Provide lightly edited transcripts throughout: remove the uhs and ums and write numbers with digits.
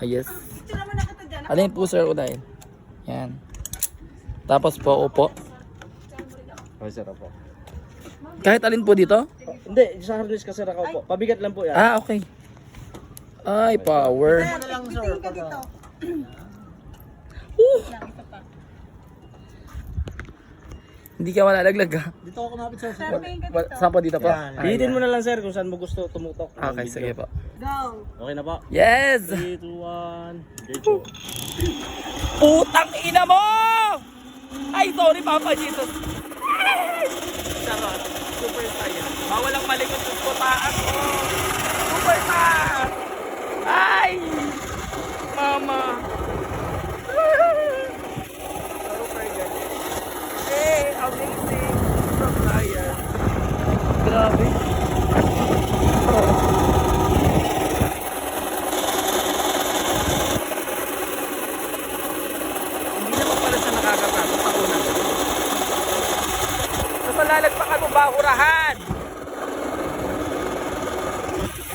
Yes. Alin po sir unahin? Yan. Tapos po, upo. Okay, sir, po. Kahit alin po dito? Hindi, sa harness ka, sir, ako po. Pabigat lang po yan. Ah, okay. Ay, power. Ano lang, sir? Dito. Hindi ka malalaglag ha? Dito ako kumapit, sir. Saan po dito po? Yan. Bihitin mo na lang, sir, kung saan mo gusto tumutok. Okay, sige po. Go! Okay na po. Yes! 3, 2, 1. Go. Putang ina mo! Ay, sorry Papa Jesus. Charot. Super saya. Bawal ang malikot ng putaan ko. Super taas! Ay! Mama! Super galing. Hey, amazing! Super saya. Grabe. Hindi naman pala siya nakakatakot ako na. Basta lalagpakan mo bahurahan.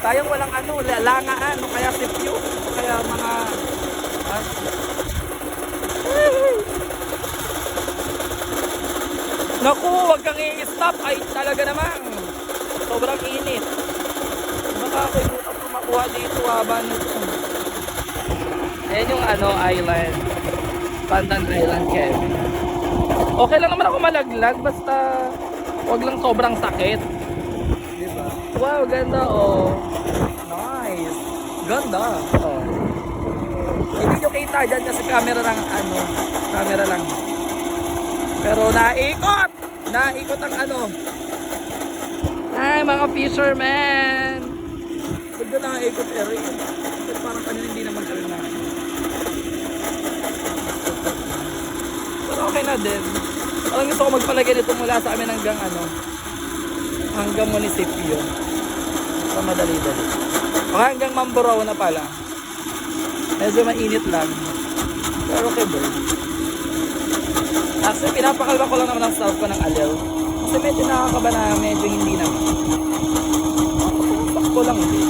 Sayang walang ano, langaan, o kaya sipyo, o kaya mga... Naku, wag kang i-stop. Ay, talaga naman. Sobrang init. Makakalimutan ko makuha dito haba nito. Ayan yung ano, island. Pandan Island, Kevin. Okay lang naman ako malaglag, basta wag lang sobrang sakit. Diba? Wow, ganda oh. Nice. Ganda. Oh. Hindi nyo kita dyan kasi camera lang ano. Camera lang. Pero naikot! Naikot ang ano. Ay, mga fishermen! Pagka naikot area. Parang kanina hindi naman rin na. Pero okay na din. Parang gusto ko magpalagay nito mula sa amin hanggang ano. Hanggang munisipyo. Para madali-dali. O hanggang Mamburao na pala. Medyo mainit lang. Pero okay bro. Actually, pinapakalma ko lang naman ang staff ko ng aliw. Kasi medyo nakakaba na, medyo hindi naman. Sakto lang din.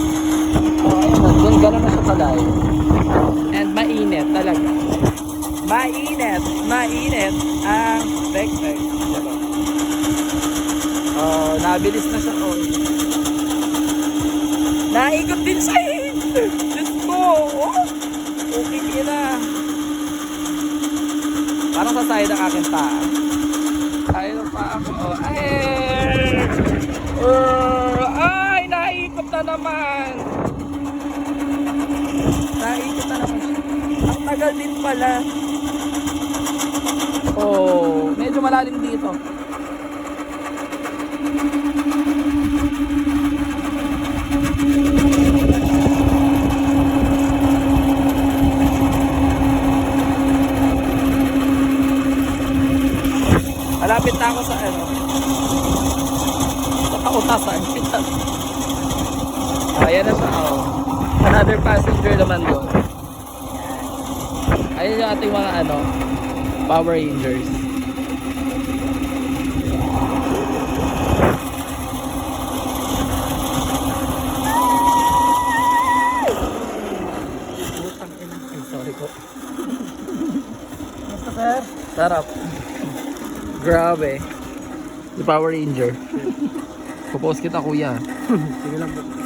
Doon gano'n na siya kalay. And mainit talaga. Mainit. Mainit ang tek-tek. Oh, nabilis na siya. Oh. Naikot din siya eh. Let's go. Oh. Okay yun na. Parang sa side ang aking paa. Ayaw pa ako. Ay, naikot na naman. Naikot na naman. Ang tagal din pala. Oh, medyo malalim dito. Malapit na ako sa ano. Sa kautasan. Ayan na siya. Oh. Another passenger naman doon. Ayan yung ating mga ano, Power Rangers. Ay, sorry po. Basta, sir. Sarap. Grabe. Si Power Ranger. Popost kita kuya. Sige lang po.